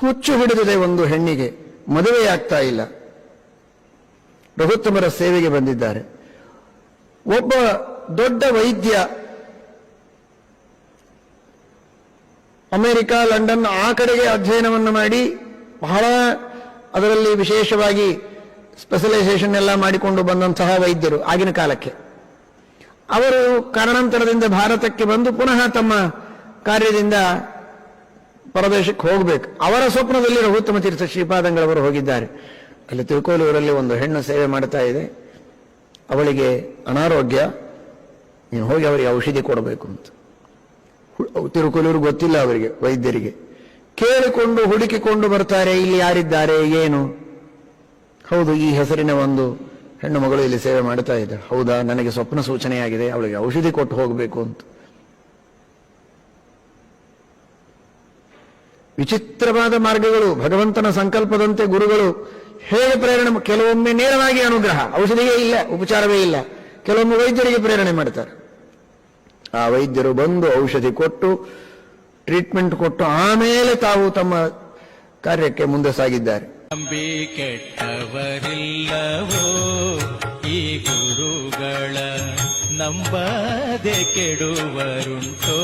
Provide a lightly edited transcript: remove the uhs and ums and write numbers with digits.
ಹುಚ್ಚು ಹಿಡಿದಿದೆ ಒಂದು ಹೆಣ್ಣಿಗೆ, ಮದುವೆಯಾಗ್ತಾ ಇಲ್ಲ. ರಘುತ್ತಮರ ಸೇವೆಗೆ ಬಂದಿದ್ದಾರೆ. ಒಬ್ಬ ದೊಡ್ಡ ವೈದ್ಯ ಅಮೆರಿಕ, ಲಂಡನ್ ಆ ಕಡೆಗೆ ಅಧ್ಯಯನವನ್ನು ಮಾಡಿ ಬಹಳ ಅದರಲ್ಲಿ ವಿಶೇಷವಾಗಿ ಸ್ಪೆಷಲೈಸೇಷನ್ ಎಲ್ಲ ಮಾಡಿಕೊಂಡು ಬಂದಂತಹ ವೈದ್ಯರು ಆಗಿನ ಕಾಲಕ್ಕೆ. ಅವರು ಕಾರಣಾಂತರದಿಂದ ಭಾರತಕ್ಕೆ ಬಂದು ಪುನಃ ತಮ್ಮ ಕಾರ್ಯದಿಂದ ಪರದೇಶಕ್ಕೆ ಹೋಗಬೇಕು. ಅವರ ಸ್ವಪ್ನದಲ್ಲಿ ರಘುತ್ತಮ ತೀರ್ಥ ಶ್ರೀಪಾದಂಗಳವರು ಹೋಗಿದ್ದಾರೆ. ಅಲ್ಲಿ ತಿರುಕೋಲೂರಲ್ಲಿ ಒಂದು ಹೆಣ್ಣು ಸೇವೆ ಮಾಡ್ತಾ ಇದೆ, ಅವಳಿಗೆ ಅನಾರೋಗ್ಯ, ನೀನು ಹೋಗಿ ಅವರಿಗೆ ಔಷಧಿ ಕೊಡಬೇಕು ಅಂತ. ತಿರುಕೋಲೂರು ಗೊತ್ತಿಲ್ಲ ಅವರಿಗೆ, ವೈದ್ಯರಿಗೆ. ಕೇಳಿಕೊಂಡು ಹುಡುಕಿಕೊಂಡು ಬರ್ತಾರೆ, ಇಲ್ಲಿ ಯಾರಿದ್ದಾರೆ ಏನು. ಹೌದು, ಈ ಹೆಸರಿನ ಒಂದು ಹೆಣ್ಣು ಮಗಳು ಇಲ್ಲಿ ಸೇವೆ ಮಾಡ್ತಾ ಇದ್ದಾಳೆ. ಹೌದಾ, ನನಗೆ ಸ್ವಪ್ನ ಸೂಚನೆಯಾಗಿದೆ, ಅವಳಿಗೆ ಔಷಧಿ ಕೊಟ್ಟು ಹೋಗಬೇಕು ಅಂತ. ವಿಚಿತ್ರವಾದ ಮಾರ್ಗಗಳು, ಭಗವಂತನ ಸಂಕಲ್ಪದಂತೆ ಗುರುಗಳು ಹೇಗೆ ಪ್ರೇರಣೆ, ಕೆಲವೊಮ್ಮೆ ನೇರವಾಗಿ ಅನುಗ್ರಹ, ಔಷಧಿಯೇ ಇಲ್ಲ, ಉಪಚಾರವೇ ಇಲ್ಲ. ಕೆಲವೊಮ್ಮೆ ವೈದ್ಯರಿಗೆ ಪ್ರೇರಣೆ ಮಾಡ್ತಾರೆ. ಆ ವೈದ್ಯರು ಬಂದು ಔಷಧಿ ಕೊಟ್ಟು ಟ್ರೀಟ್ಮೆಂಟ್ ಕೊಟ್ಟು ಆಮೇಲೆ ತಾವು ತಮ್ಮ ಕಾರ್ಯಕ್ಕೆ ಮುಂದೆ ಸಾಗಿದ್ದಾರೆ. ನಂಬಿ ಕೆಟ್ಟವರಿಲ್ಲವೋ ಈ ಗುರುಗಳ, ನಂಬದೆ ಕೆಡುವರುಂಟೋ.